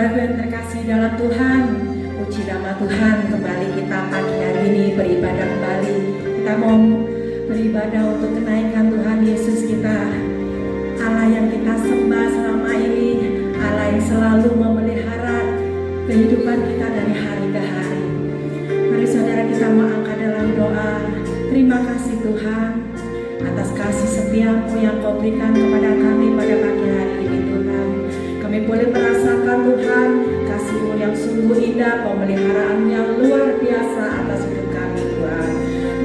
Saudaraku yang terkasih dalam Tuhan, puji nama Tuhan, kembali kita pagi hari ini beribadah kembali. Kita mau beribadah untuk kenaikan Tuhan Yesus kita, Allah yang kita sembah selama ini, Allah yang selalu memelihara kehidupan kita dari hari ke hari. Mari saudara kita mau angkat dalam doa. Terima kasih Tuhan atas kasih setiamu yang kau berikan kepada kami pada pagi hari ini Tuhan. Kami boleh merasakan Tuhan kasih-Mu yang sungguh indah, pemeliharaan yang luar biasa atas hidup kami Tuhan.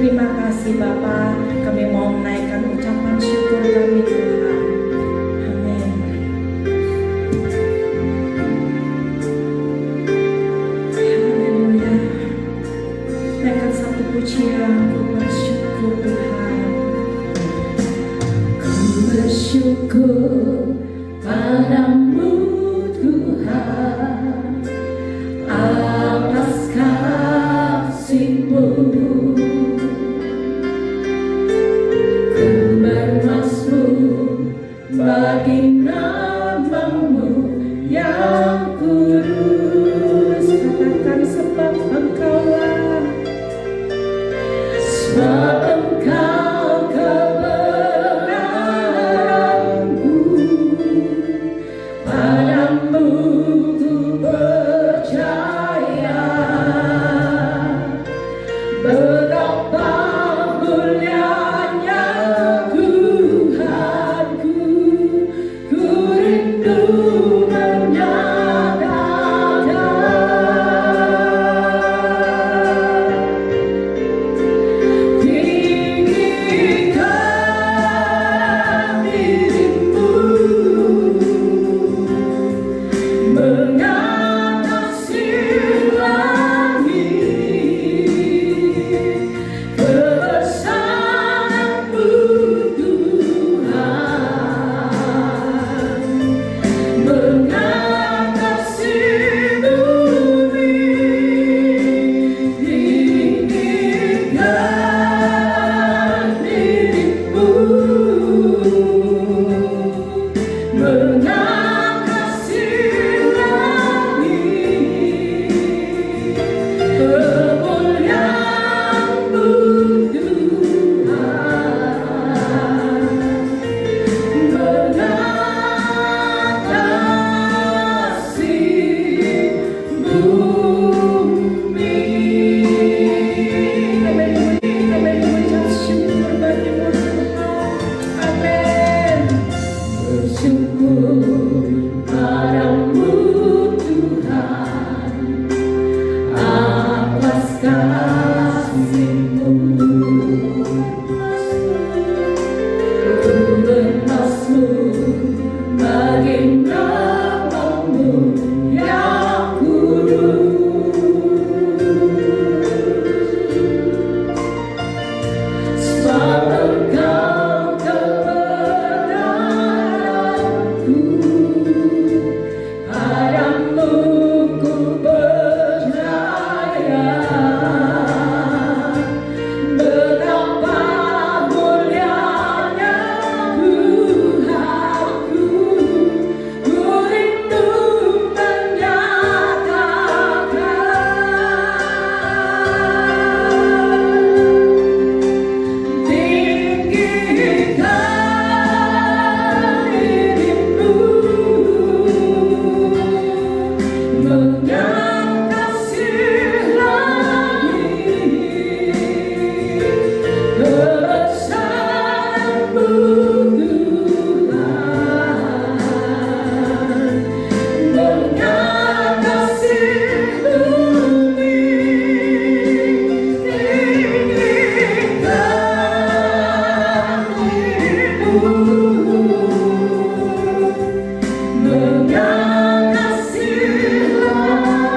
Terima kasih Bapa, kami mau menaikkan ucapan syukur kami Tuhan. Amin. Haleluya. Naikkan satu pujian, ku bersyukur Tuhan. Ku bersyukur padamu Tuhan atas kasih-Mu. Ku bermazmur bagi nama-Mu yang kudus. Katakan sebab Engkaulah, sebab Engkau kebenaranku. Padamu ku percaya, betapa mulianya Tuhanku. Ku rindu menyatakan, tinggikan dirimu mengatasi langit. Kebesaran-Mu Tuhan mengatasi bumi. Tinggikan dirimu mengatasi langit. Kemuliaan-Mu Tuhan mengatasi bumi. Kami mengucap syukur bagi-Mu Tuhan. Amin. Bersyukur padamu Tuhan atas kasih-Mu. Ku bermazmur bagi nama-Mu yang kudus. Sebab Engkau kebenaranku. Padamu ku percaya, betapa mulianya Tuhanku. Ku rindu menyatakan, tinggikan dirimu mengatasi langit. Kebesaran-Mu Tuhan mengatasi bumi. Tinggikan dirimu mengatasi langit.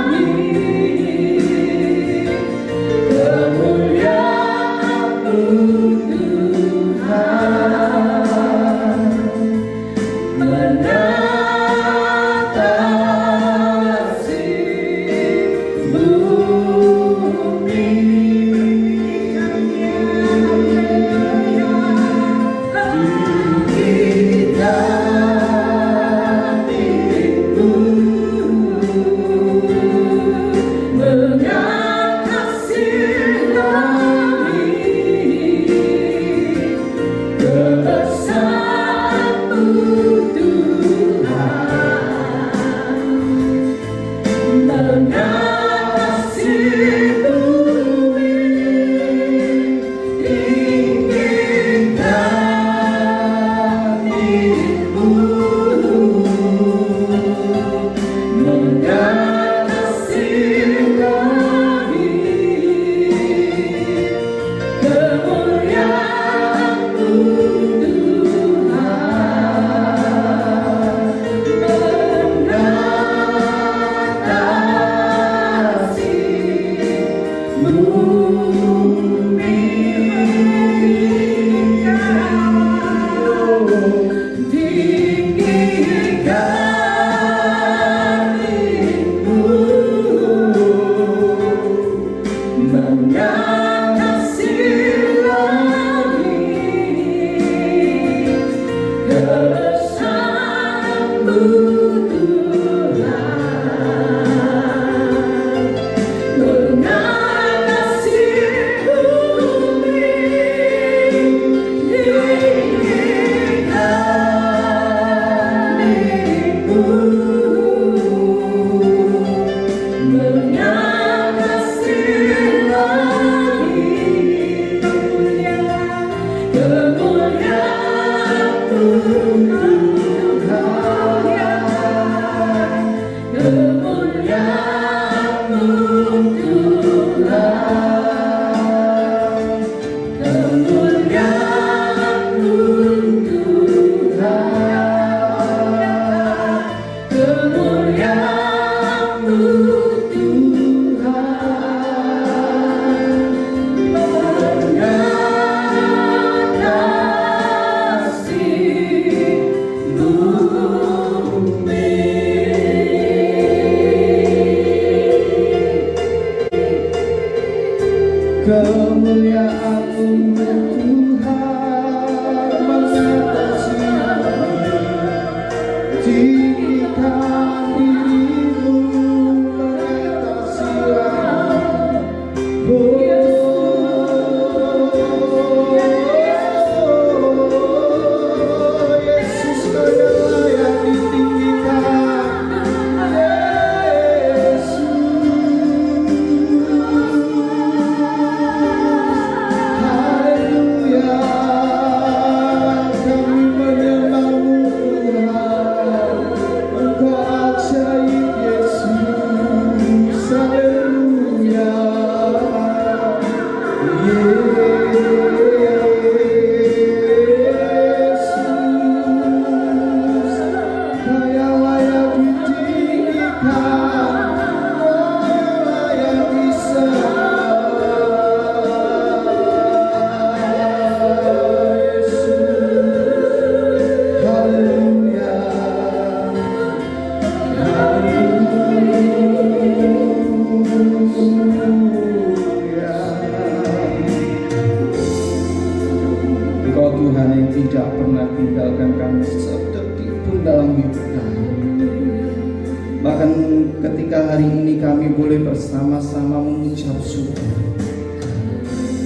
Bersama-sama mengucap syukur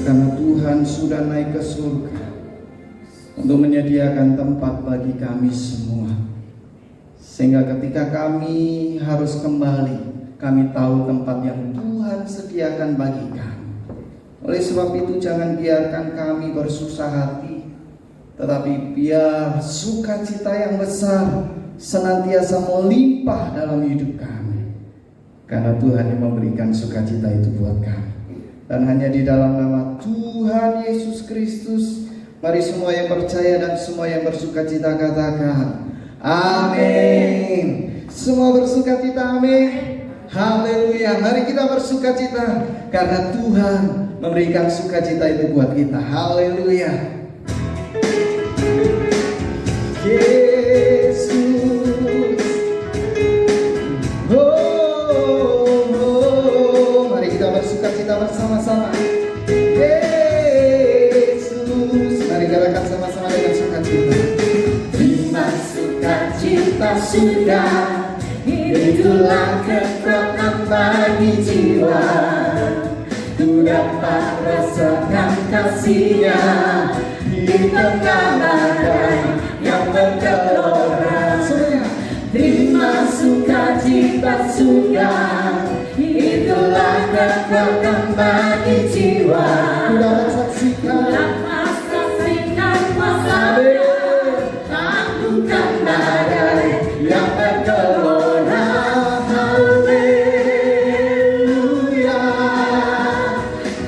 karena Tuhan sudah naik ke surga untuk menyediakan tempat bagi kami semua, sehingga ketika kami harus kembali, kami tahu tempat yang Tuhan sediakan bagi kami. Oleh sebab itu jangan biarkan kami bersusah hati, tetapi biar sukacita yang besar senantiasa melimpah dalam hidup kami. Karena Tuhan yang memberikan sukacita itu buat kami. Dan hanya di dalam nama Tuhan Yesus Kristus, mari semua yang percaya dan semua yang bersukacita katakan amin. Semua bersukacita, amin. Haleluya. Mari kita bersukacita karena Tuhan memberikan sukacita itu buat kita. Haleluya. Yesus. Bersukacita bersama-sama. Yesus, mari gerakan sama-sama dengan sukacita. Terima sukacita sudah, itulah kekuatan bagi jiwa. Ku dapat rasakan kasih-Nya di tengah badai yang bergelora. Terima sukacita sudah, kekuatan bagi jiwa. Ku dapat saksikan Dapat saksikan kuasa-Nya, taklukan badai yang bergelora. Haleluya,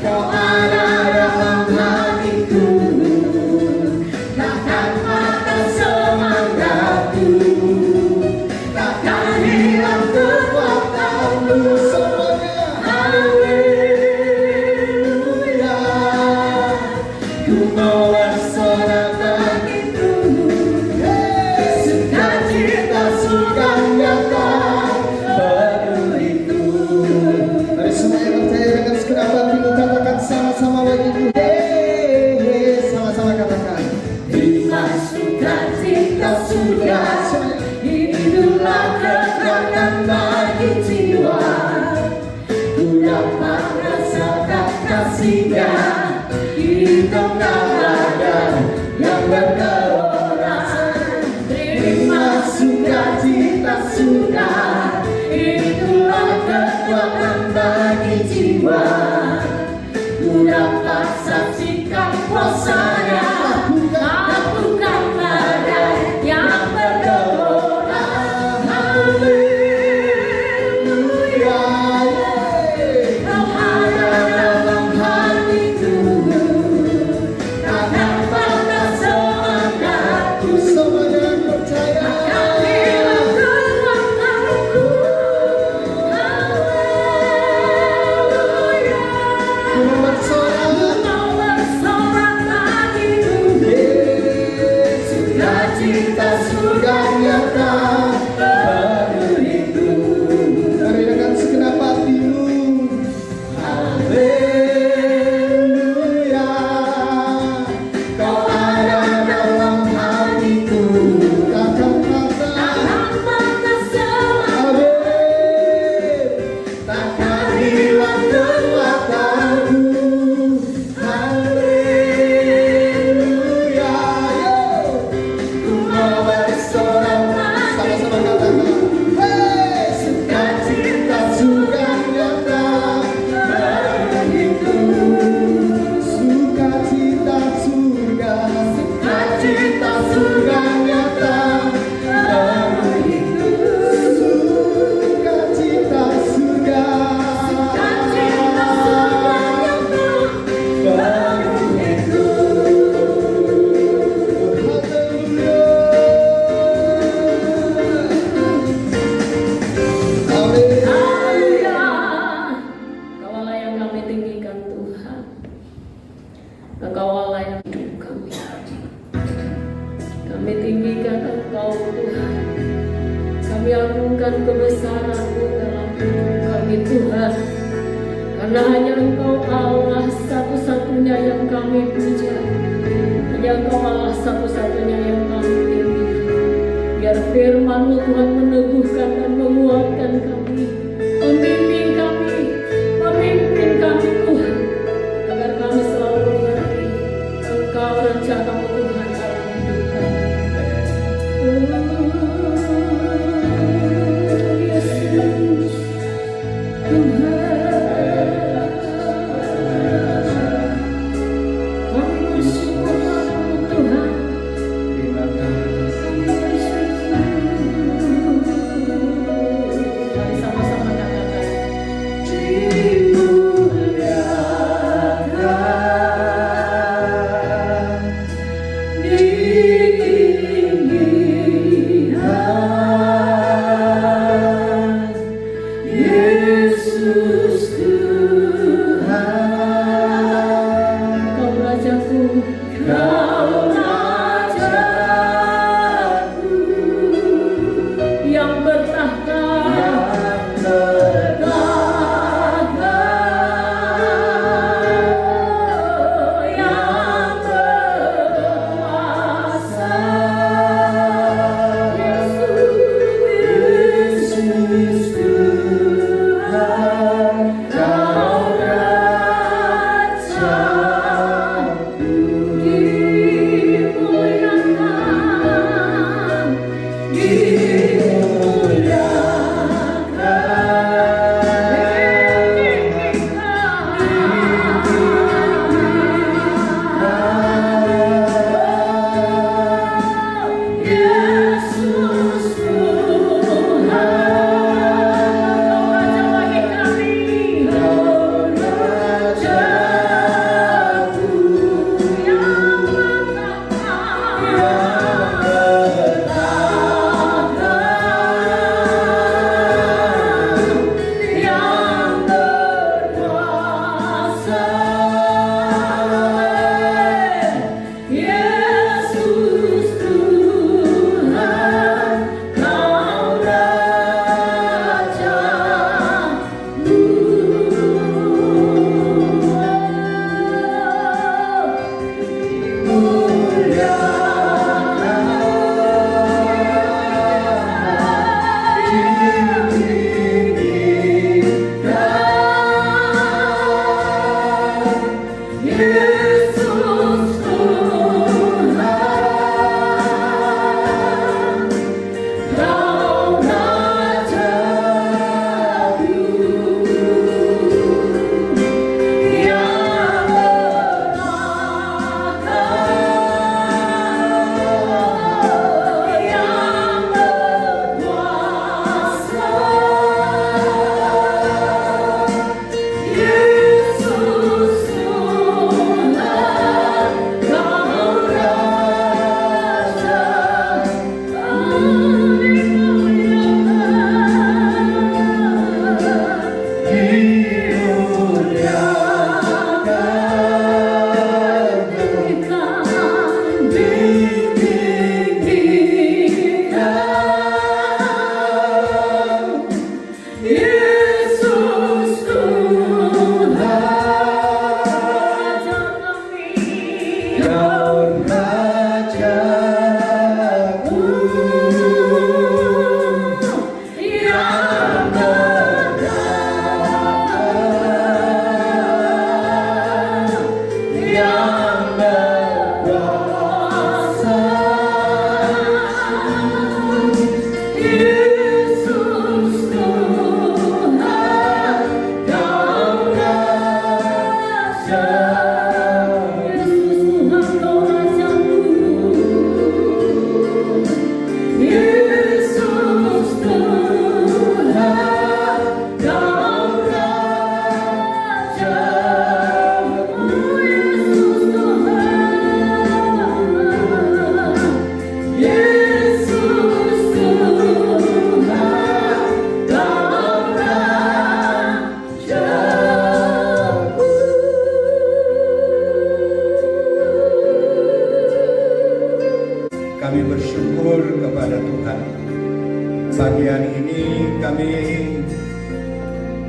Kau ada dalam hatiku, takkan patah semangatku, takkan hilang kekuatanmu. Haleluya, ku mau bersorak bagiku, sukacita surga nyata penuhiku. Mari semua yang percaya dengan segenap hatimu katakan sama-sama bagiku. Sama-sama katakan. Terima sukacita surga, hiduplah kekuatan bagi jiwa. Ku dapat rasakan kasih-Nya, hiduplah badai yang bergelora. Terima sukacita surga, itulah kekuatan bagi jiwa. Ku dapat saksikan kuasa-Nya, taklukan badai yang bergelora. Haleluya, Kau ada dalam hatiku, takkan patah semangatku, Semuanya yang percaya. takkan hilang kekuatanku. Haleluya, Ku mau bersorak. mau bersorak bagiku, sukacita surga nyata penuhiku. Mari dengan segenap hatimu. Haleluya, Kau ada dalam hatiku, Takkan patah. takkan patah semangatku, takkan hilang kekuatanku. Haleluya, ku mau bersorak bagiku, Sama-sama katakan. sukacita surga nyata penuhiku. Sukacita surga. Sukacita surga nyata penuhiku. Sukacita surga. Sukacita surga nyata penuhiku. Haleluya, Kaulah yang kami tinggikan Tuhan, Engkaulah yang hidup kami. Kami tinggikan Engkau Tuhan, kami agungkan kebesaran-Mu dalam hidup kami Tuhan, karena hanya Engkau Allah satu-satunya yang kami puja, hanya Engkau Allah satu-satunya yang kami tinggikan. Biar firman-Mu Tuhan meneguhkan dan menguatkan kami, membimbing kami, memimpin kami Tuhan, agar kami selalu mengerti Engkau rencana-Mu Tuhan dalam hidup kami. Oh, Yesus Tuhan, kami bersyukur padamu Tuhan. Terima kasih. Mari sama-sama katakan, Yesus Tuhan, Kau Rajaku, Kau Rajaku yang bertahta, yang berkuasa. Yesus Tuhan, Kau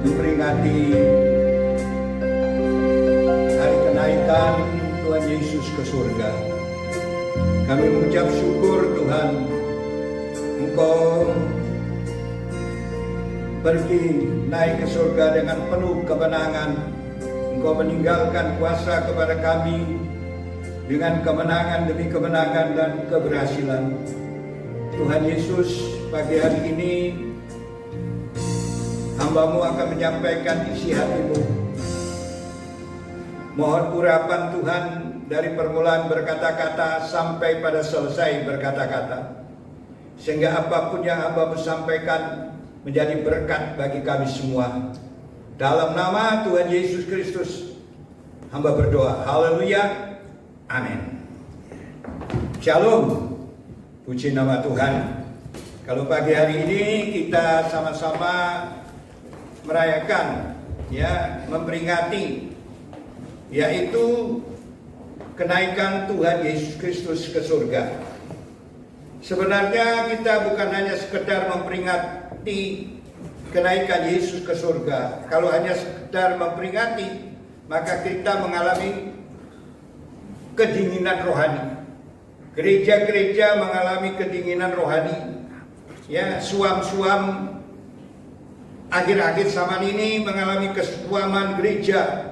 memperingati hari kenaikan Tuhan Yesus ke surga. Kami mengucap syukur Tuhan, Engkau pergi naik ke surga dengan penuh kemenangan. Engkau meninggalkan kuasa kepada kami dengan kemenangan demi kemenangan dan keberhasilan. Tuhan Yesus, pagi hari ini hamba-Mu akan menyampaikan isi hati-Mu. Mohon urapan Tuhan dari permulaan berkata-kata sampai pada selesai berkata-kata, sehingga apapun yang hamba-Mu sampaikan menjadi berkat bagi kami semua. Dalam nama Tuhan Yesus Kristus hamba berdoa. Haleluya. Amin. Shalom. Puji nama Tuhan. Kalau pagi hari ini kita sama-sama merayakan, memperingati, yaitu kenaikan Tuhan Yesus Kristus ke surga. Sebenarnya kita bukan hanya sekedar memperingati kenaikan Yesus ke surga. Kalau hanya sekedar memperingati, maka kita mengalami kedinginan rohani. Gereja-gereja mengalami kedinginan rohani. Suam-suam akhir-akhir zaman ini mengalami kesuaman gereja.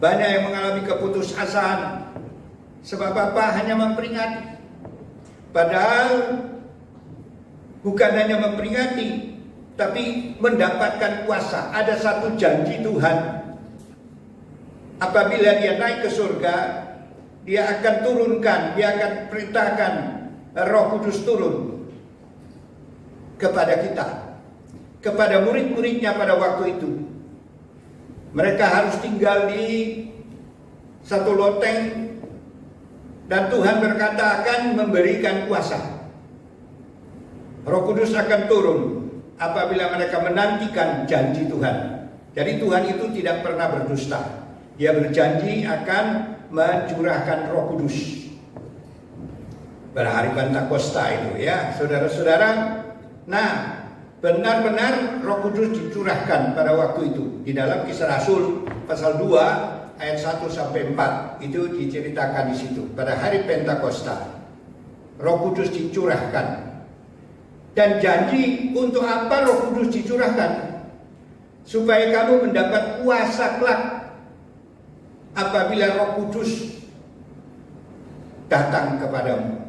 Banyak yang mengalami keputusasaan. Sebab apa? Hanya memperingati. Padahal bukan hanya memperingati, tapi mendapatkan kuasa. Ada satu janji Tuhan. Apabila dia naik ke surga, dia akan turunkan, dia akan perintahkan Roh Kudus turun kepada kita, kepada murid-muridnya pada waktu itu. Mereka harus tinggal di satu loteng, dan Tuhan berkata akan memberikan kuasa. Roh Kudus akan turun apabila mereka menantikan janji Tuhan. Jadi Tuhan itu tidak pernah berdusta. Dia berjanji akan mencurahkan Roh Kudus pada hari Pentakosta itu, saudara-saudara. Nah, benar-benar Roh Kudus dicurahkan pada waktu itu. Di dalam Kisah Rasul pasal 2 ayat 1 sampai 4 itu diceritakan di situ. Pada hari Pentakosta Roh Kudus dicurahkan. Dan janji untuk apa Roh Kudus dicurahkan? Supaya kamu mendapat kuasa kelak apabila Roh Kudus datang kepadamu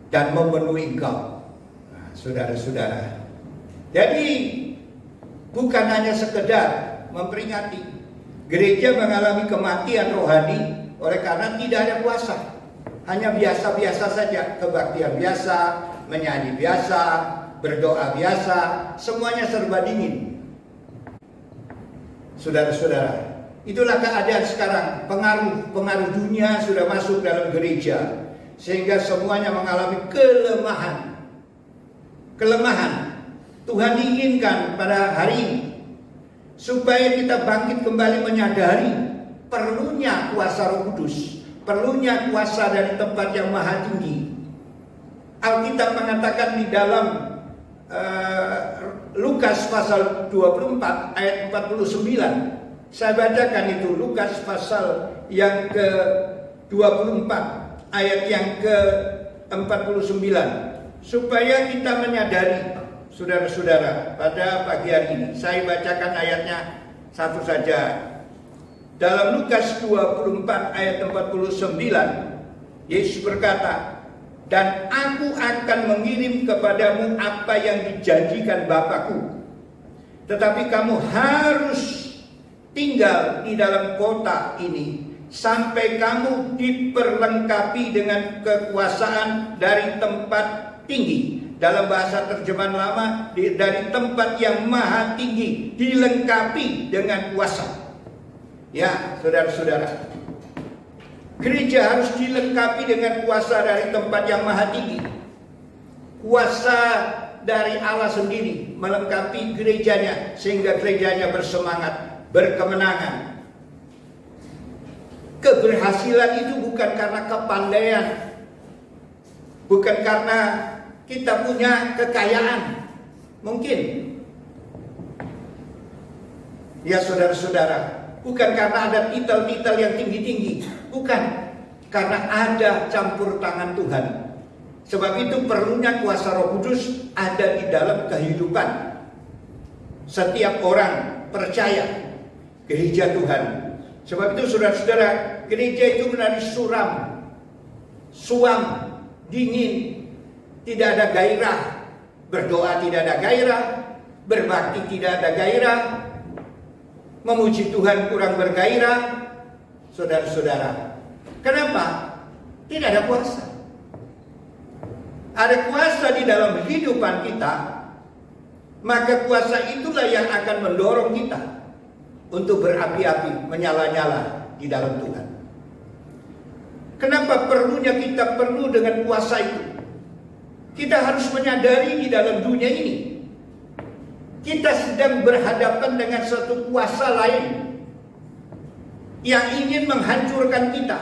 dan memenuhi engkau. Nah, saudara-saudara, jadi bukan hanya sekedar memperingati. Gereja mengalami kematian rohani oleh karena tidak ada kuasa. Hanya biasa-biasa saja, kebaktian biasa, menyanyi biasa, berdoa biasa, semuanya serba dingin. Saudara-saudara, itulah keadaan sekarang. Pengaruh dunia sudah masuk dalam gereja, sehingga semuanya mengalami kelemahan. Tuhan inginkan pada hari ini supaya kita bangkit kembali menyadari perlunya kuasa Roh Kudus, perlunya kuasa dari tempat yang maha tinggi. Alkitab mengatakan di dalam Lukas pasal 24 ayat 49. Saya bacakan itu, Lukas pasal yang ke-24 ayat yang ke-49, supaya kita menyadari, saudara-saudara, pada pagi hari ini. Saya bacakan ayatnya satu saja. Dalam Lukas 24 ayat 49, Yesus berkata, "Dan aku akan mengirim kepadamu apa yang dijanjikan Bapakku. Tetapi kamu harus tinggal di dalam kota ini sampai kamu diperlengkapi dengan kekuasaan dari tempat tinggi." Dalam bahasa terjemahan lama, dari tempat yang maha tinggi, dilengkapi dengan kuasa. Ya, saudara-saudara, gereja harus dilengkapi dengan kuasa dari tempat yang maha tinggi. Kuasa dari Allah sendiri melengkapi gerejanya, sehingga gerejanya bersemangat, berkemenangan. Keberhasilan itu bukan karena kepandaian, bukan karena kita punya kekayaan. Mungkin Ya saudara-saudara, bukan karena ada titel-titel yang tinggi-tinggi, bukan, karena ada campur tangan Tuhan. Sebab itu perlunya kuasa Roh Kudus ada di dalam kehidupan setiap orang percaya gereja Tuhan. Sebab itu saudara-saudara, gereja itu menjadi suam, dingin, tidak ada gairah, berdoa tidak ada gairah, berbakti tidak ada gairah, memuji Tuhan kurang bergairah. Saudara-saudara, kenapa? Tidak ada kuasa. Ada kuasa di dalam kehidupan kita, maka kuasa itulah yang akan mendorong kita untuk berapi-api, menyala-nyala di dalam Tuhan. Kenapa perlunya kita perlu dengan kuasa itu? Kita harus menyadari di dalam dunia ini kita sedang berhadapan dengan suatu kuasa lain yang ingin menghancurkan kita,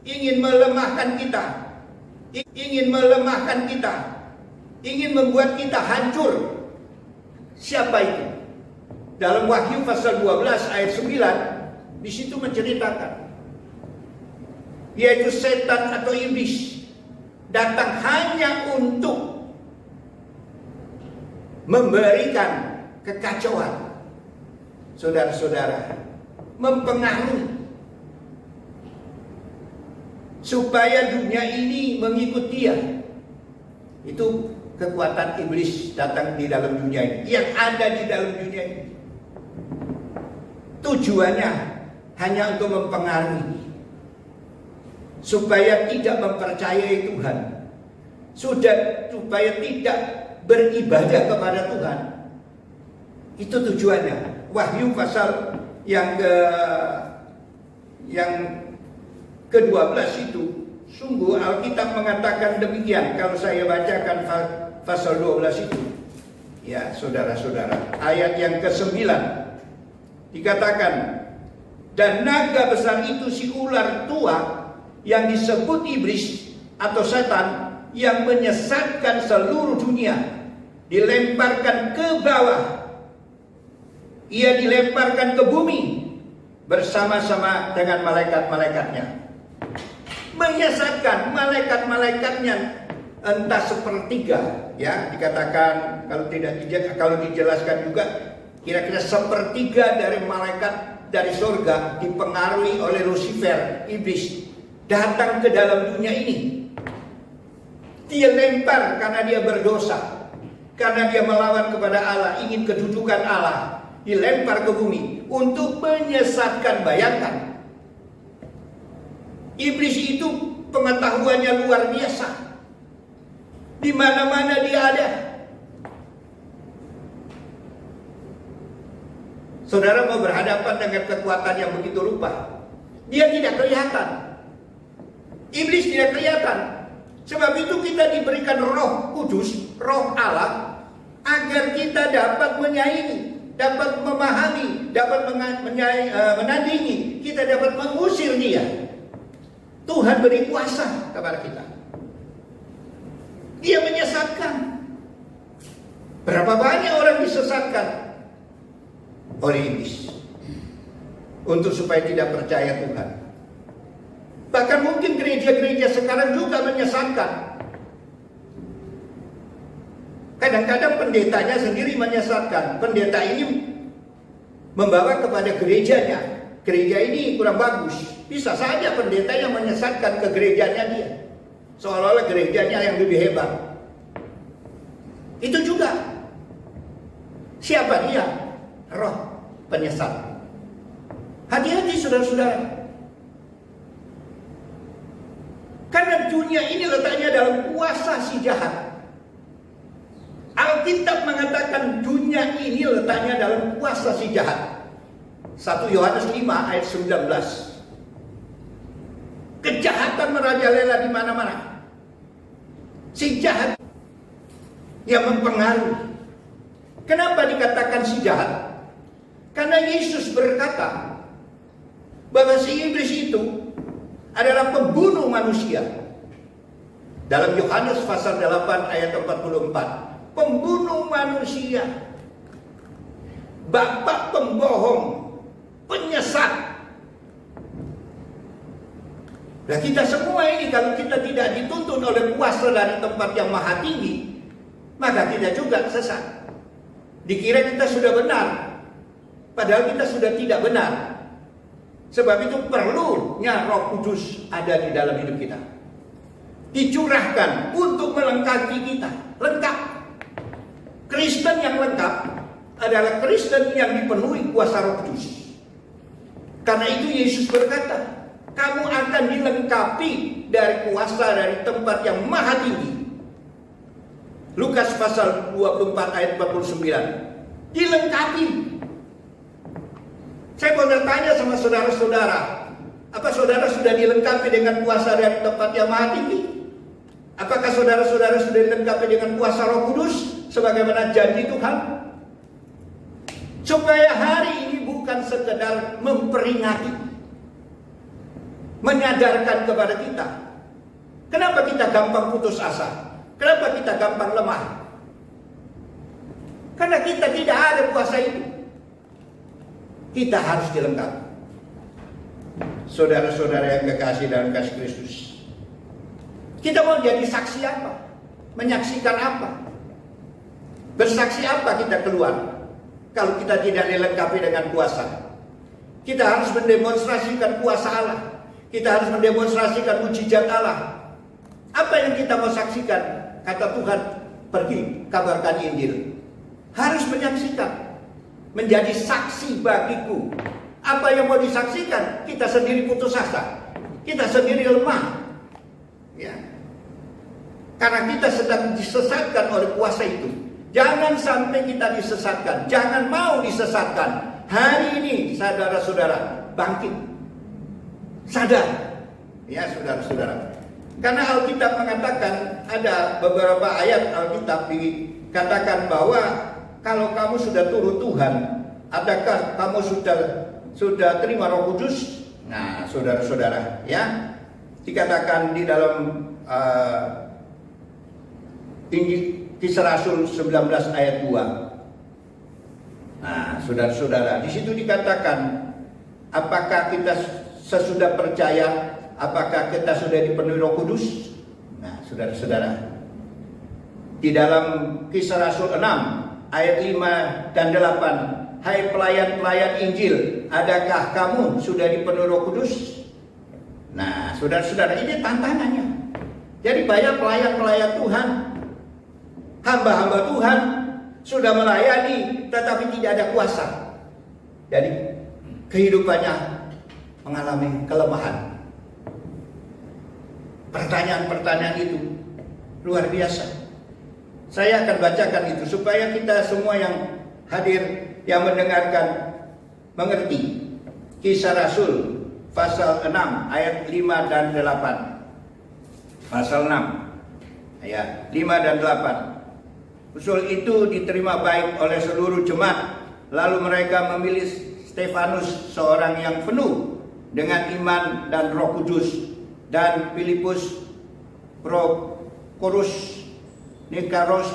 ingin melemahkan kita, ingin membuat kita hancur. Siapa itu? Dalam Wahyu pasal 12 ayat 9 di situ menceritakan, yaitu setan atau iblis datang hanya untuk memberikan kekacauan, saudara-saudara, mempengaruhi supaya dunia ini mengikut dia. Itu kekuatan iblis datang di dalam dunia ini, yang ada di dalam dunia ini. Tujuannya hanya untuk mempengaruhi supaya tidak mempercayai Tuhan, supaya tidak beribadah kepada Tuhan. Itu tujuannya. Wahyu pasal yang ke-12 itu, sungguh Alkitab mengatakan demikian. Kalau saya bacakan pasal 12 itu, ya saudara-saudara, ayat yang ke-9 dikatakan, dan naga besar itu si ular tua yang disebut iblis atau setan, yang menyesatkan seluruh dunia, dilemparkan ke bawah. Ia dilemparkan ke bumi bersama-sama dengan malaikat-malaikatnya. Menyesatkan malaikat-malaikatnya entah sepertiga, ya dikatakan, kalau dijelaskan juga kira-kira sepertiga dari malaikat dari surga dipengaruhi oleh Lucifer, iblis, datang ke dalam dunia ini. Dia lempar karena dia berdosa, karena dia melawan kepada Allah, ingin kedudukan Allah, dilempar ke bumi untuk menyesatkan. Bayangkan, iblis itu pengetahuannya luar biasa, di mana-mana dia ada. Saudara mau berhadapan dengan kekuatan yang begitu rupa, dia tidak kelihatan. Iblis tidak kelihatan. Sebab itu kita diberikan Roh Kudus, Roh Allah, agar kita dapat menyaingi, dapat memahami, dapat menandingi, kita dapat mengusir dia. Tuhan beri kuasa kepada kita. Dia menyesatkan. Berapa banyak orang disesatkan oleh iblis untuk supaya tidak percaya Tuhan. Bahkan mungkin gereja-gereja sekarang juga menyesatkan. Kadang-kadang pendetanya sendiri menyesatkan. Pendeta ini membawa kepada gerejanya, gereja ini kurang bagus. Bisa saja pendeta yang menyesatkan ke gerejanya dia, seolah-olah gerejanya yang lebih hebat. Itu juga. Siapa dia? Roh penyesat. Hati-hati saudara-saudara. Karena dunia ini letaknya dalam kuasa si jahat. Alkitab mengatakan dunia ini letaknya dalam kuasa si jahat. 1 Yohanes 5 ayat 19. Kejahatan merajalela di mana-mana. Si jahat yang mempengaruhi. Kenapa dikatakan si jahat? Karena Yesus berkata bahwa si iblis itu adalah pembunuh manusia. Dalam Yohanes pasal 8 ayat 44. Pembunuh manusia. bapa pembohong, penyesat. Nah, kita semua ini kalau kita tidak dituntun oleh kuasa dari tempat yang maha tinggi, maka kita juga sesat. Dikira kita sudah benar, padahal kita sudah tidak benar. Sebab itu perlunya Roh Kudus ada di dalam hidup kita, dicurahkan untuk melengkapi kita. Lengkap. Kristen yang lengkap adalah Kristen yang dipenuhi kuasa Roh Kudus. Karena itu Yesus berkata, kamu akan dilengkapi dari kuasa dari tempat yang maha tinggi. Lukas pasal 24 ayat 49. Dilengkapi. Saya mau bertanya sama saudara-saudara, apa saudara sudah dilengkapi dengan kuasa dari tempat yang maha tinggi? Apakah saudara-saudara sudah dilengkapi dengan kuasa Roh Kudus sebagaimana janji Tuhan? Supaya hari ini bukan sekedar memperingati, menyadarkan kepada kita. Kenapa kita gampang putus asa? Kenapa kita gampang lemah? Karena kita tidak ada kuasa itu. Kita harus dilengkapi. Saudara-saudara yang kekasih dalam kasih Kristus, kita mau jadi saksi apa? Menyaksikan apa? Bersaksi apa kita keluar kalau kita tidak dilengkapi dengan kuasa? Kita harus mendemonstrasikan kuasa Allah. Kita harus mendemonstrasikan mujizat Allah. Apa yang kita mau saksikan? Kata Tuhan, pergi kabarkan Injil. Harus menyaksikan. Menjadi saksi bagiku. Apa yang mau disaksikan? Kita sendiri putus asa. Kita sendiri lemah. Ya. Karena kita sedang disesatkan oleh kuasa itu. Jangan sampai kita disesatkan. Jangan mau disesatkan. Hari ini saudara-saudara bangkit. Sadar. Ya saudara-saudara. Karena Alkitab mengatakan, ada beberapa ayat Alkitab dikatakan bahwa kalau kamu sudah turut Tuhan, adakah kamu sudah terima Roh Kudus? Nah, saudara-saudara, ya, dikatakan di dalam Kisah Rasul 19 ayat 2. Nah, saudara-saudara, di situ dikatakan, apakah kita sesudah percaya, apakah kita sudah dipenuhi Roh Kudus? Nah, saudara-saudara, di dalam Kisah Rasul 6 ayat 5 dan 8, hai pelayan-pelayan Injil, adakah kamu sudah dipenuhi Roh Kudus? Nah, saudara-saudara, ini tantangannya. Jadi banyak pelayan-pelayan Tuhan, hamba-hamba Tuhan sudah melayani tetapi tidak ada kuasa. Jadi kehidupannya mengalami kelemahan. Pertanyaan-pertanyaan itu luar biasa. Saya akan bacakan itu supaya kita semua yang hadir, yang mendengarkan, mengerti. Kisah Rasul pasal 6 ayat 5 dan 8. Pasal 6 ayat 5 dan 8. Usul itu diterima baik oleh seluruh jemaat. Lalu mereka memilih Stefanus, seorang yang penuh dengan iman dan Roh Kudus, dan Filipus, Prokorus, Nikanor,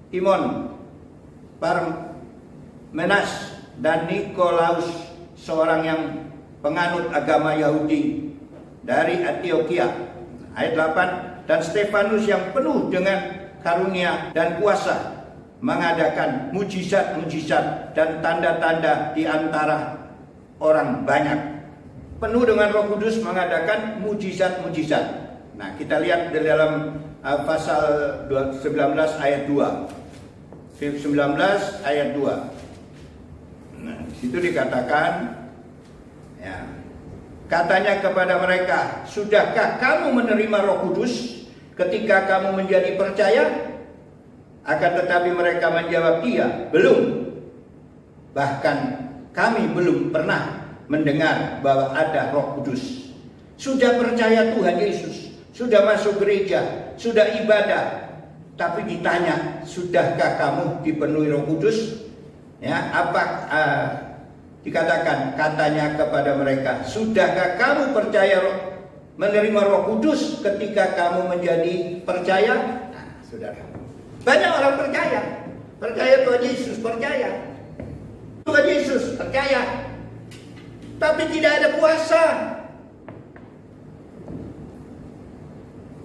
Timon, Parmenas, dan Nikolaus, seorang yang penganut agama Yahudi dari Antioquia. Ayat 8. Dan Stefanus yang penuh dengan karunia dan kuasa mengadakan mujizat-mujizat dan tanda-tanda di antara orang banyak. Penuh dengan Roh Kudus mengadakan mujizat-mujizat. Nah, kita lihat di dalam pasal 19 ayat 2. 19 ayat 2. Nah, di situ dikatakan, ya, katanya kepada mereka, sudahkah kamu menerima Roh Kudus ketika kamu menjadi percaya? Akan tetapi mereka menjawab, iya, belum. Bahkan kami belum pernah mendengar bahwa ada Roh Kudus. Sudah percaya Tuhan Yesus, sudah masuk gereja, sudah ibadah, tapi ditanya, sudahkah kamu dipenuhi Roh Kudus? Ya, dikatakan, katanya kepada mereka, sudahkah kamu percaya menerima Roh Kudus ketika kamu menjadi percaya? Nah, saudara, banyak orang percaya, Percaya Tuhan Yesus, percaya. Tuhan Yesus, percaya. Tapi tidak ada kuasa.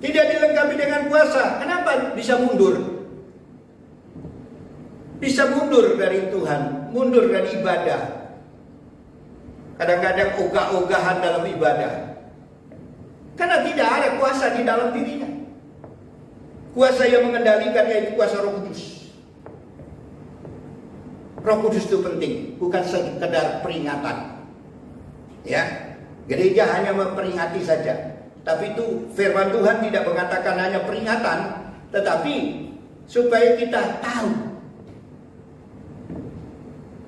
Tidak dilengkapi dengan kuasa. Kenapa bisa mundur? Bisa mundur dari Tuhan, mundur dari ibadah. Kadang-kadang ogah-ogahan dalam ibadah. Karena tidak ada kuasa di dalam dirinya. Kuasa yang mengendalikan yaitu kuasa Roh Kudus. Roh Kudus itu penting, bukan sekedar peringatan. Ya, gereja hanya memperingati saja. Tapi itu firman Tuhan tidak mengatakan hanya peringatan, tetapi supaya kita tahu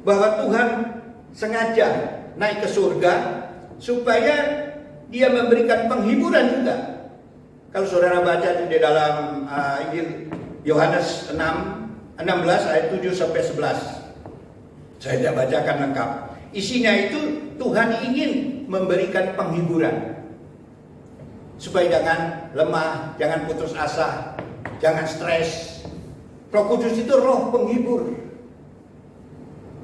bahwa Tuhan sengaja naik ke surga supaya Dia memberikan penghiburan juga. Kalau saudara baca di dalam Injil Yohanes 16 ayat 7 sampai 11. Saya tidak bacakan lengkap. Isinya itu Tuhan ingin memberikan penghiburan. Supaya jangan lemah, jangan putus asa, jangan stres. Roh Kudus itu roh penghibur.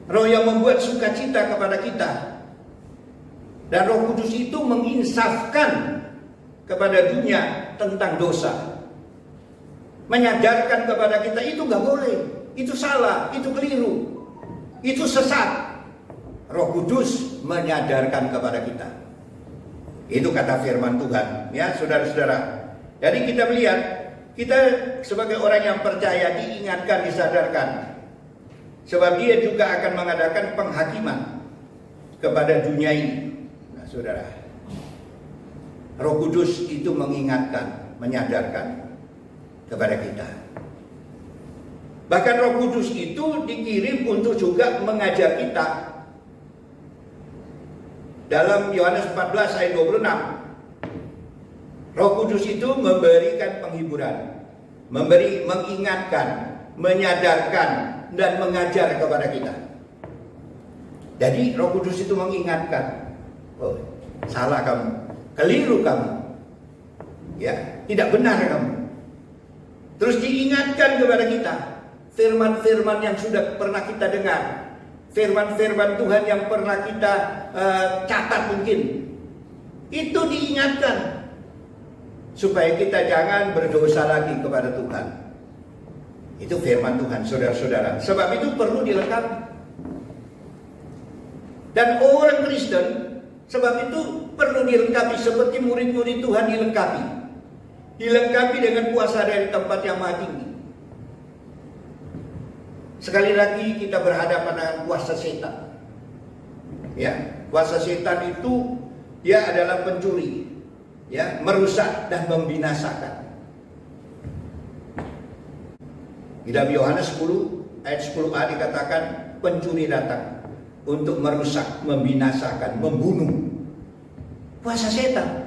Roh yang membuat sukacita kepada kita. Dan Roh Kudus itu menginsafkan kepada dunia tentang dosa. Menyadarkan kepada kita itu gak boleh, itu salah, itu keliru, itu sesat. Roh Kudus menyadarkan kepada kita. Itu kata firman Tuhan, ya saudara-saudara. Jadi kita melihat, kita sebagai orang yang percaya diingatkan, disadarkan. Sebab Dia juga akan mengadakan penghakiman kepada dunia ini. Nah saudara, Roh Kudus itu mengingatkan, menyadarkan kepada kita. Bahkan Roh Kudus itu dikirim untuk juga mengajar kita. Dalam Yohanes 14 ayat 26, Roh Kudus itu memberikan penghiburan, mengingatkan, menyadarkan, dan mengajar kepada kita. Jadi Roh Kudus itu mengingatkan, oh, salah kamu, keliru kamu, ya, tidak benar kamu. Terus diingatkan kepada kita firman-firman yang sudah pernah kita dengar. Firman-firman Tuhan yang pernah kita catat mungkin. Itu diingatkan. Supaya kita jangan berdosa lagi kepada Tuhan. Itu firman Tuhan, saudara-saudara. Sebab itu perlu dilengkapi. Dan orang Kristen, sebab itu perlu dilengkapi seperti murid-murid Tuhan dilengkapi. Dilengkapi dengan kuasa dari tempat yang maha tinggi. Sekali lagi kita berhadapan dengan kuasa setan. Ya, kuasa setan itu dia adalah pencuri, ya, merusak dan membinasakan. Di dalam Yohanes 10 ayat 10a dikatakan pencuri datang untuk merusak, membinasakan, membunuh. Kuasa setan.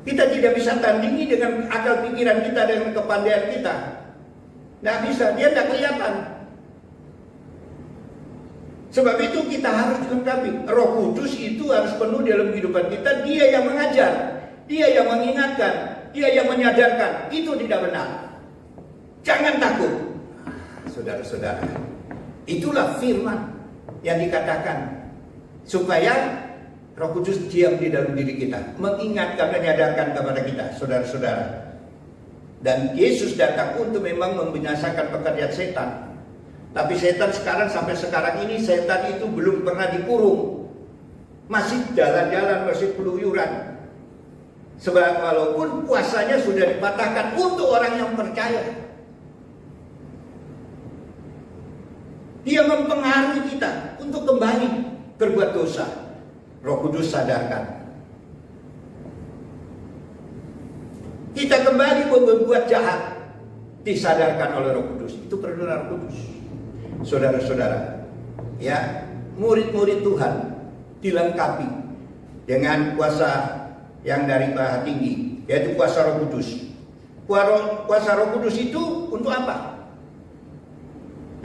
Kita tidak bisa tandingi dengan akal pikiran kita, dengan kepandaian kita. Nggak bisa, dia tidak kelihatan. Sebab itu kita harus dilengkapi. Roh Kudus itu harus penuh dalam kehidupan kita. Dia yang mengajar, Dia yang mengingatkan, Dia yang menyadarkan. Itu tidak benar. Jangan takut. Saudara-saudara, itulah firman yang dikatakan supaya Roh Kudus diam di dalam diri kita, mengingatkan, menyadarkan kepada kita, saudara-saudara. Dan Yesus datang untuk memang membinasakan pekerjaan setan. Tapi setan sampai sekarang ini setan itu belum pernah dikurung. Masih jalan-jalan, masih keluyuran. Sebab walaupun kuasanya sudah dipatahkan untuk orang yang percaya. Dia mempengaruhi kita untuk kembali berbuat dosa. Roh Kudus sadarkan. Kita kembali berbuat jahat, disadarkan oleh Roh Kudus. Itu perlu Roh Kudus. Saudara-saudara, ya, murid-murid Tuhan dilengkapi dengan kuasa yang dari Maha Tinggi, yaitu kuasa Roh Kudus. Kuasa Roh Kudus itu untuk apa?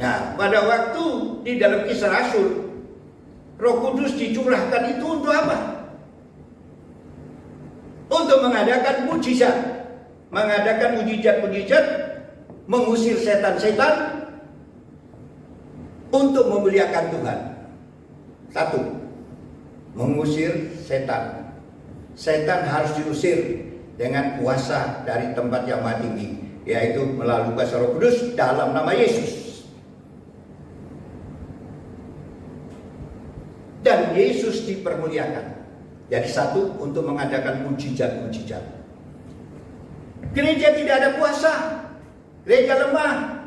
Nah, pada waktu di dalam Kisah Rasul, Roh Kudus dicurahkan itu untuk apa? Untuk mengadakan mujizat, mengadakan mujizat-mujizat mengusir setan-setan untuk memuliakan Tuhan. Satu, mengusir setan. Setan harus diusir dengan kuasa dari tempat yang maha tinggi, yaitu melalui kuasa Roh Kudus dalam nama Yesus. Dan Yesus dipermuliakan. Jadi satu, untuk mengadakan mujizat-mujizat. Gereja tidak ada kuasa, gereja lemah,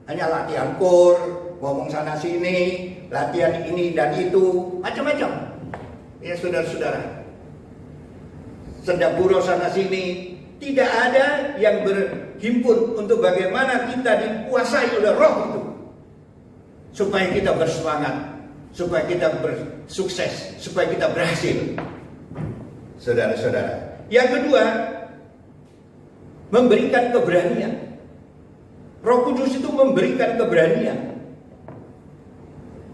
hanya latihan kor, ngomong sana sini, latihan ini dan itu, macam-macam. Ya saudara-saudara, sendaguro sana sini, tidak ada yang berhimpun untuk bagaimana kita dikuasai oleh Roh itu, supaya kita bersemangat, supaya kita bersukses, supaya kita berhasil. Saudara-saudara, yang kedua, memberikan keberanian. Roh Kudus itu memberikan keberanian.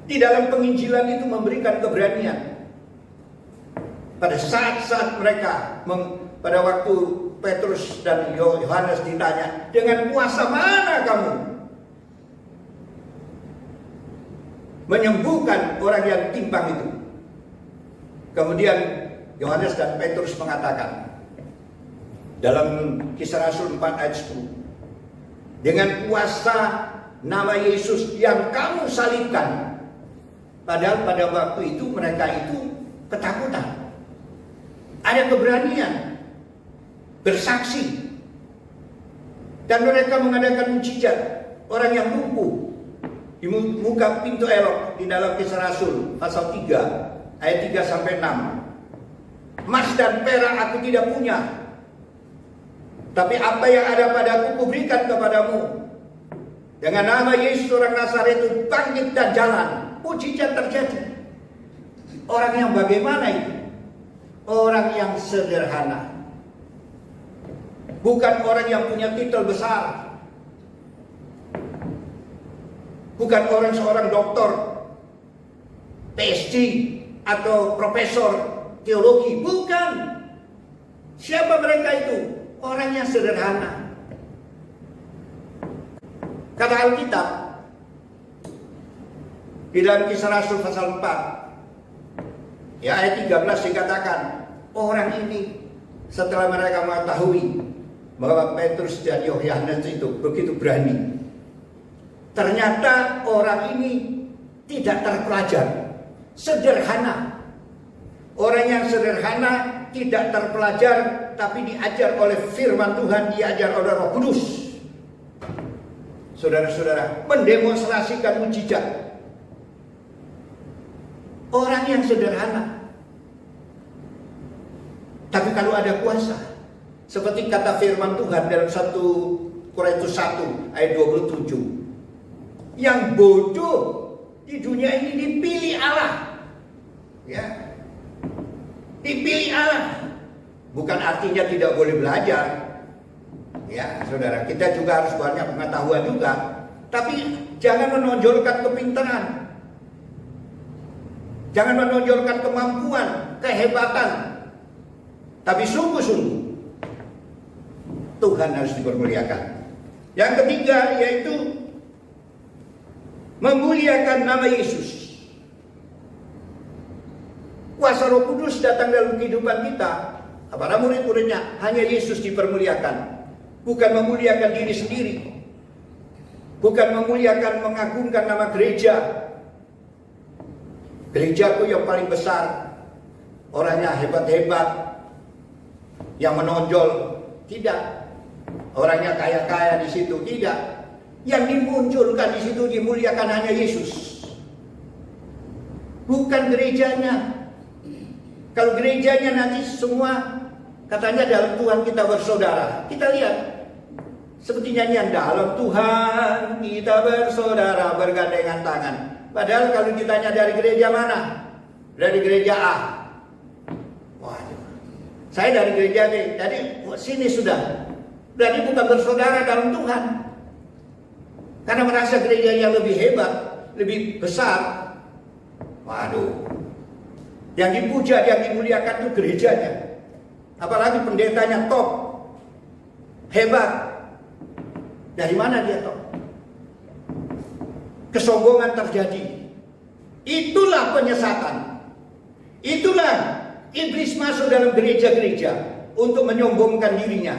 Di dalam penginjilan itu memberikan keberanian. Pada saat-saat mereka, pada waktu Petrus dan Yohanes ditanya, dengan kuasa mana kamu menyembuhkan orang yang timpang itu? Kemudian Yohanes dan Petrus mengatakan dalam Kisah Rasul 4 ayat 10, dengan kuasa nama Yesus yang kamu salibkan. Padahal pada waktu itu mereka itu ketakutan. Ada keberanian bersaksi, dan mereka mengadakan mujizat. Orang yang lumpuh di muka pintu Elok di dalam Kisah Rasul pasal 3 ayat 3 sampai 6. Emas dan perak aku tidak punya, tapi apa yang ada padaku kuberikan kepadamu. Dengan nama Yesus orang Nazaret itu bangkit dan jalan. Mujizat terjadi. Orang yang bagaimana itu? Orang yang sederhana. Bukan orang yang punya titel besar. Bukan orang seorang doktor, PhD atau profesor teologi, bukan. Siapa mereka itu? Orang yang sederhana. Kata Alkitab di dalam Kisah Rasul pasal 4 ya ayat 13 dikatakan, orang ini setelah mereka mengetahui bahwa Petrus dan Yohanes itu begitu berani, ternyata orang ini tidak terpelajar, sederhana. Orang yang sederhana, tidak terpelajar, tapi diajar oleh firman Tuhan, diajar oleh Roh Kudus. Saudara-saudara, mendemonstrasikan mujizat. Orang yang sederhana. Tapi kalau ada kuasa, seperti kata firman Tuhan dalam 1 Korintus 1 ayat 27. Yang bodoh di dunia ini dipilih Allah. Ya. Dipilih Allah. Bukan artinya tidak boleh belajar. Ya, saudara, kita juga harus banyak pengetahuan juga. Tapi jangan menonjolkan kepintaran. Jangan menonjolkan kemampuan, kehebatan. Tapi sungguh-sungguh Tuhan harus dipermuliakan. Yang ketiga yaitu memuliakan nama Yesus. Kuasa Roh Kudus datang dalam kehidupan kita. Para murid-muridnya, hanya Yesus dipermuliakan. Bukan memuliakan diri sendiri. Bukan memuliakan, mengagungkan nama gereja. Gerejaku yang paling besar, orangnya hebat-hebat, yang menonjol. Tidak. Orangnya kaya-kaya di situ. Tidak. Yang dimunculkan di situ, dimuliakan hanya Yesus. Bukan gerejanya. Kalau gerejanya nanti semua katanya dalam Tuhan kita bersaudara. Kita lihat seperti nyanyian, dalam Tuhan kita bersaudara bergandengan tangan. Padahal kalau ditanya dari gereja mana? Dari gereja A. Waduh. Saya dari gereja B. Jadi sini sudah. Berarti bukan bersaudara dalam Tuhan. Karena merasa gereja yang lebih hebat, lebih besar. Waduh. Yang dipuja, yang dimuliakan itu gerejanya. Apalagi pendetanya top, hebat. Dari mana dia tahu? Kesombongan terjadi. Itulah penyesatan. Itulah iblis masuk dalam gereja-gereja untuk menyombongkan dirinya,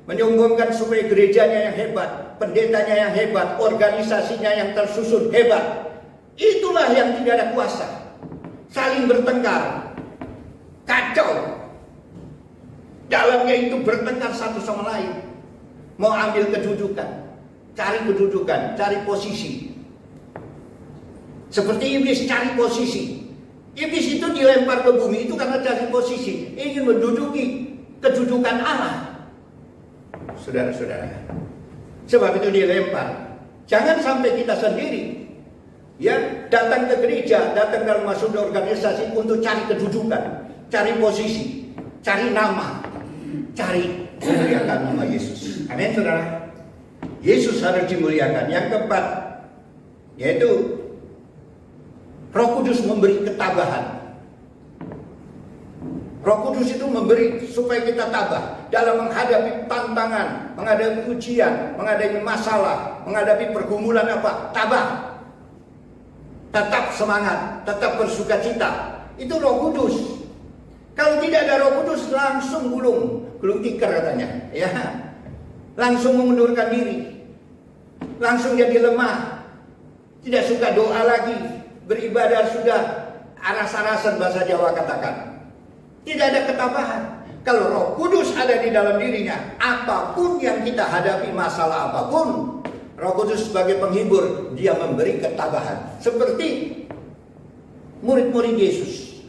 menyombongkan supaya gerejanya yang hebat, pendetanya yang hebat, organisasinya yang tersusun hebat. Itulah yang tidak ada kuasa. Saling bertengkar, kacau. Dalamnya itu bertengkar satu sama lain, mau ambil kedudukan, cari posisi. Seperti iblis cari posisi. Iblis itu dilempar ke bumi itu karena cari posisi, ingin menduduki kedudukan Allah. Saudara-saudara, sebab itu dilempar. Jangan sampai kita sendiri datang ke gereja, datang dalam masuk organisasi untuk cari kedudukan, cari posisi, cari nama, cari memuliakan nama Yesus. Amin, saudara. Yesus harus dimuliakan. Yang keempat, yaitu Roh Kudus memberi ketabahan. Roh Kudus itu memberi supaya kita tabah dalam menghadapi tantangan, menghadapi ujian, menghadapi masalah, menghadapi pergumulan apa? Tabah. Tetap semangat, tetap bersukacita. Itu Roh Kudus. Kalau tidak ada Roh Kudus langsung gulung tikar katanya, ya. Langsung mengundurkan diri. Langsung jadi lemah. Tidak suka doa lagi. Beribadah sudah aras-arasan, bahasa Jawa katakan. Tidak ada ketabahan. Kalau Roh Kudus ada di dalam dirinya, apapun yang kita hadapi, masalah apapun, Roh Kudus sebagai penghibur, dia memberi ketabahan. Seperti murid-murid Yesus.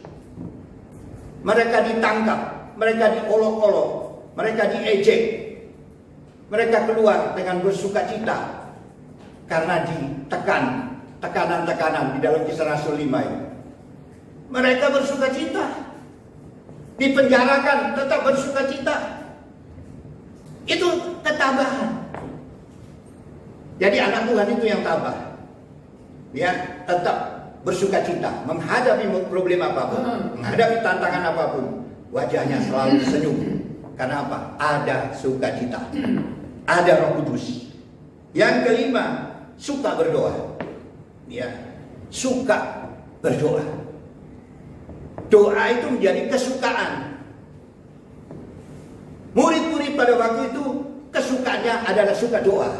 Mereka ditangkap, mereka diolok-olok, mereka diejek. Mereka keluar dengan bersukacita karena ditekan. Tekanan-tekanan di dalam Kisah Rasul 5 ini. Mereka bersukacita. Dipenjarakan, tetap bersukacita. Itu ketabahan. Jadi anak Tuhan itu yang tabah. Ya, tetap bersukacita. Menghadapi problem apapun, menghadapi tantangan apapun, wajahnya selalu senyum. Karena apa? Ada sukacita. Ada Roh Kudus. Yang kelima, suka berdoa. Ya, suka berdoa. Doa itu menjadi kesukaan. Murid-murid pada waktu itu kesukaannya adalah suka doa.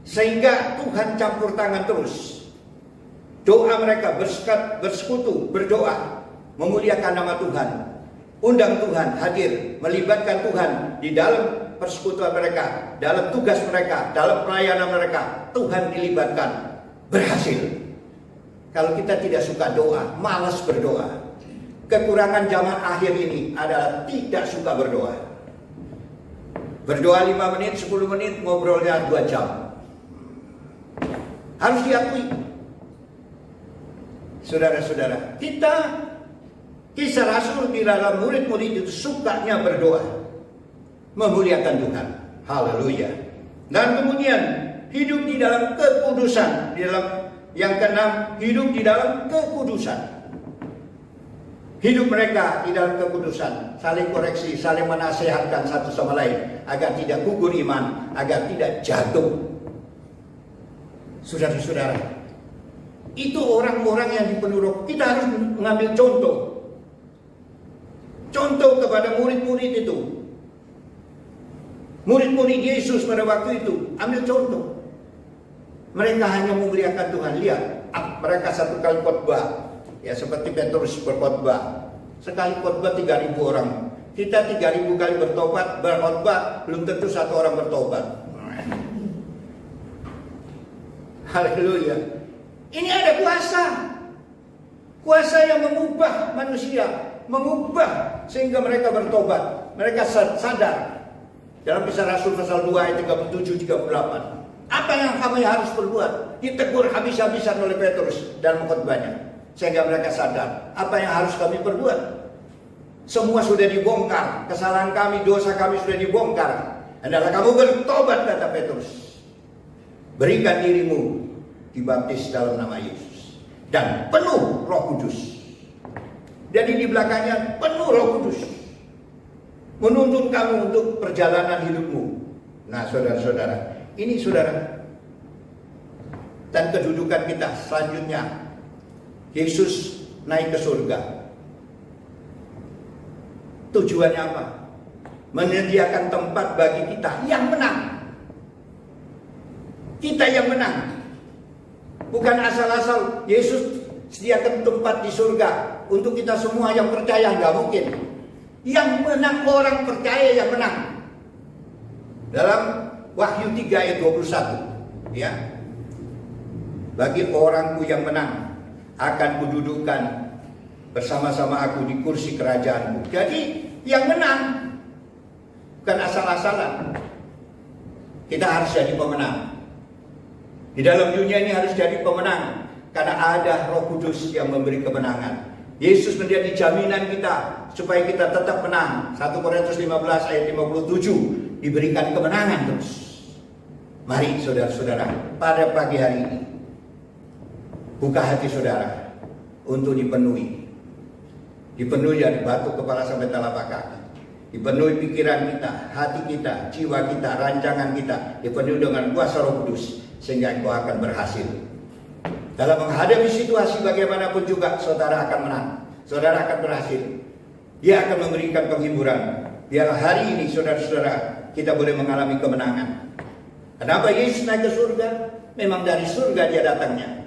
Sehingga Tuhan campur tangan terus. Doa mereka bersekutu, berdoa, memuliakan nama Tuhan. Undang Tuhan hadir, melibatkan Tuhan di dalam persekutuan mereka, dalam tugas mereka, dalam pelayanan mereka. Tuhan dilibatkan. Berhasil. Kalau kita tidak suka doa, malas berdoa. Kekurangan zaman akhir ini adalah tidak suka berdoa. Berdoa 5 menit, 10 menit, ngobrolnya 2 jam. Harus diakui. Saudara-saudara, Kisah Rasul di dalam murid-murid itu sukanya berdoa. Memuliakan Tuhan. Haleluya. Dan kemudian hidup di dalam kekudusan. Di dalam yang keenam, hidup di dalam kekudusan. Hidup mereka di dalam kekudusan, saling koreksi, saling menasehatkan satu sama lain agar tidak gugur iman, agar tidak jatuh. Saudara-saudara, itu orang-orang yang dipenuhi Roh. Kita harus mengambil contoh. Contoh kepada murid-murid itu. Murid-murid Yesus pada waktu itu, ambil contoh. Mereka hanya memuliakan Tuhan. Lihat, mereka satu kali khotbah. Ya seperti Petrus berkhotbah. Sekali khotbah 3.000 orang. Kita 3.000 kali berkhotbah, belum tentu satu orang bertobat. Haleluya. Ini ada kuasa. Kuasa yang mengubah manusia. Mengubah sehingga mereka bertobat. Mereka sadar. Dalam Kisah Rasul pasal 2 ayat 37-38. Apa yang kami harus perbuat? Ditegur habis-habisan oleh Petrus dalam khotbahnya. Sehingga mereka sadar. Apa yang harus kami perbuat? Semua sudah dibongkar. Kesalahan kami, dosa kami sudah dibongkar. Adalah kamu bertobat, kata Petrus. Berikan dirimu dibaptis dalam nama Yesus. Dan penuh Roh Kudus. Jadi di belakangnya penuh Roh Kudus. Menuntun kamu untuk perjalanan hidupmu. Nah saudara-saudara, Ini saudara. Dan kedudukan kita selanjutnya, Yesus naik ke surga. Tujuannya apa? Menyediakan tempat bagi kita yang menang. Kita yang menang. Bukan asal-asal Yesus sediakan tempat di surga untuk kita semua yang percaya, nggak mungkin. Yang menang orang percaya yang menang. Dalam Wahyu 3 ayat 21, ya. Bagi orangku yang menang, akan kududukan bersama-sama aku di kursi kerajaanku. Jadi yang menang bukan asal-asalan. Kita harus jadi pemenang. Di dalam dunia ini harus jadi pemenang, karena ada Roh Kudus yang memberi kemenangan. Yesus menjadi jaminan kita supaya kita tetap menang. 1 Korintus 15 ayat 57, diberikan kemenangan terus. Mari saudara-saudara, pada pagi hari ini buka hati saudara untuk dipenuhi. Dipenuhi dari batu kepala sampai telapak kaki. Dipenuhi pikiran kita, hati kita, jiwa kita, rancangan kita. Dipenuhi dengan kuasa Roh Kudus, sehingga engkau akan berhasil. Dalam menghadapi situasi bagaimanapun juga, saudara akan menang. Saudara akan berhasil. Dia akan memberikan penghiburan. Biarlah hari ini saudara-saudara kita boleh mengalami kemenangan. Kenapa Yesus naik ke surga? Memang dari surga dia datangnya.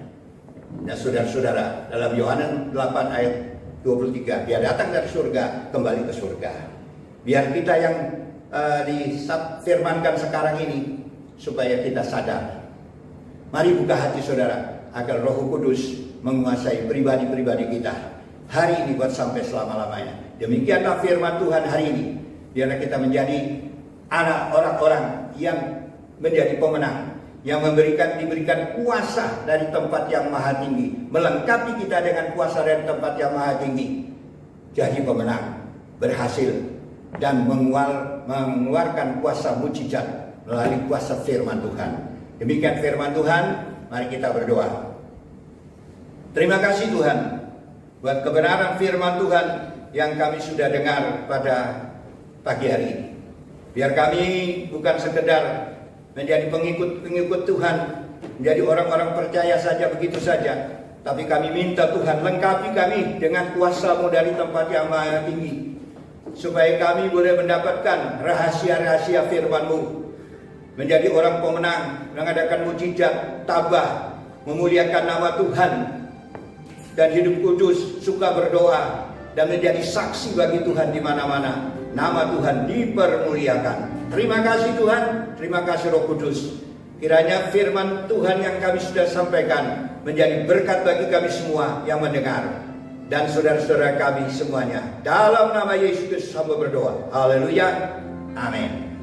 Nah saudara-saudara, dalam Yohanes 8 ayat 23, dia datang dari surga, kembali ke surga. Biar kita yang difirmankan sekarang ini, supaya kita sadar. Mari buka hati saudara, agar Roh Kudus menguasai pribadi-pribadi kita. Hari ini buat sampai selama-lamanya. Demikianlah firman Tuhan hari ini. Biarlah kita menjadi anak orang-orang yang menjadi pemenang, yang diberikan kuasa dari tempat yang maha tinggi, melengkapi kita dengan kuasa dari tempat yang maha tinggi, jadi pemenang, berhasil, dan mengeluarkan kuasa mujizat melalui kuasa firman Tuhan. Demikian firman Tuhan. Mari kita berdoa. Terima kasih Tuhan buat kebenaran firman Tuhan yang kami sudah dengar pada pagi hari ini. Biar kami bukan sekedar menjadi pengikut Tuhan, menjadi orang-orang percaya saja begitu saja, tapi kami minta Tuhan lengkapi kami dengan kuasa-Mu dari tempat yang maha tinggi, supaya kami boleh mendapatkan rahasia-rahasia firman-Mu, menjadi orang pemenang, mengadakan mujizat, tabah, memuliakan nama Tuhan, dan hidup kudus, suka berdoa, dan menjadi saksi bagi Tuhan di mana-mana. Nama Tuhan dipermuliakan. Terima kasih Tuhan, terima kasih Roh Kudus. Kiranya firman Tuhan yang kami sudah sampaikan menjadi berkat bagi kami semua yang mendengar, dan saudara-saudara kami semuanya. Dalam nama Yesus Kristus hamba berdoa. Haleluya. Amin.